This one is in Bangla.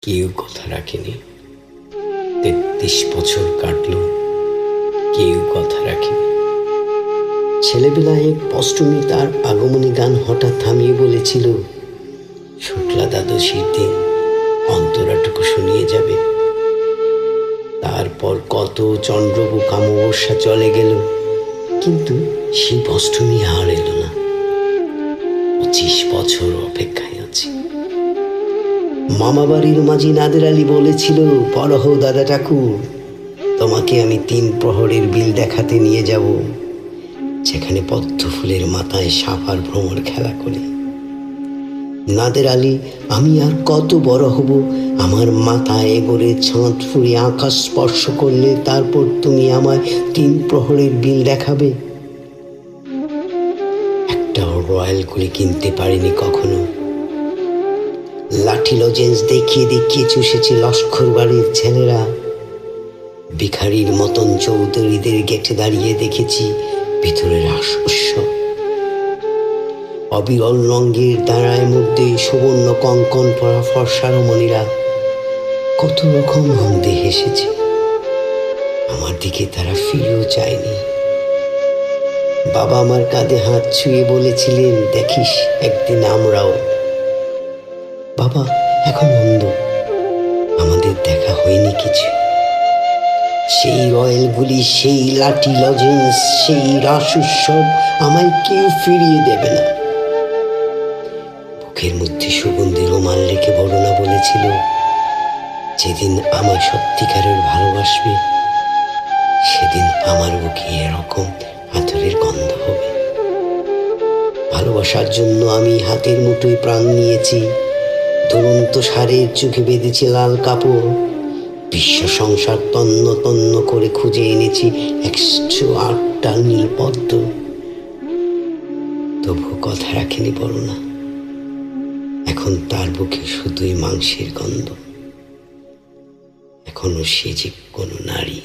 কেউ কথা রাখেনি। ৩৩ বছর কাটল, কেউ কথা রাখেনি। ছেলেবেলায় এক অষ্টমী তার আগমনী গান হঠাৎ থামিয়ে বলেছিল, শুক্লা দ্বাদশীর দিন অন্তরাটুকু শুনিয়ে যাবে। তারপর কত চন্দ্রবুক অমাবস্যা চলে গেল, কিন্তু সেই অষ্টমী আর এলো না। ২৫ বছর অপেক্ষায় আছি। মামা বাড়ির মাঝি নাদের আলী বলেছিল, বড় হও দাদা ঠাকুর, তোমাকে আমি ৩ প্রহরের বিল দেখাতে নিয়ে যাব, যেখানে পদ্ম ফুলের মাথায় সাপ আর ভ্রমর খেলা করে। নাদের আলী, আমি আর কত বড় হব, আমার মাথায় এগোরে ছাঁদ ফুঁড়ে আকাশ স্পর্শ করলে তারপর তুমি আমায় ৩ প্রহরের বিল দেখাবে। একটাও রয়্যাল গুলি কিনতে পারিনি কখনো। লাঠি লজেন্স দেখিয়ে দেখিয়ে চুষেছে লস্কর বাড়ির ছেলেরা। ভিখারির মতন চৌধুরীদের গেটে দাঁড়িয়ে দেখেছি ভিতরের রহস্য। অবিরল রঙের দাঁড়ায় মধ্যে সুবর্ণ কঙ্কন পরা ফর্সা রমণীরা কত রকম আনন্দে হেসেছে। আমার দিকে তারা ফিরেও চায়নি। বাবা আমার কাঁধে হাত ছুঁয়ে বলেছিলেন, দেখিস একদিন আমরাও। বাবা এখন অন্ধ, আমাদের দেখা হয়নি কিছু। সেই রয়্যালগুলি, সেই লাঠি লজেন্স, সেই রাস উৎসব আমায় কেউ ফিরিয়ে দেবে না। বুকের মধ্যে সুগন্ধি রুমাল রেখে বড়না বলেছিল, যেদিন আমায় সত্যিকারের ভালোবাসবে, সেদিন আমার বুকে এরকম আতরের গন্ধ হবে। ভালোবাসার জন্য আমি হাতের মুঠোয় প্রাণ নিয়েছি। দুরন্ত সারের চোখে বেঁধেছি লাল কাপড়। বিশ্ব সংসার তন্ন তন্ন করে খুঁজে এনেছি ১০৮টা নীল পদ্ম। তবু কথা রাখেনি বড়না। এখন তার বুকে শুধুই মাংসের গন্ধ। এখনো সে যে কোনো নারী।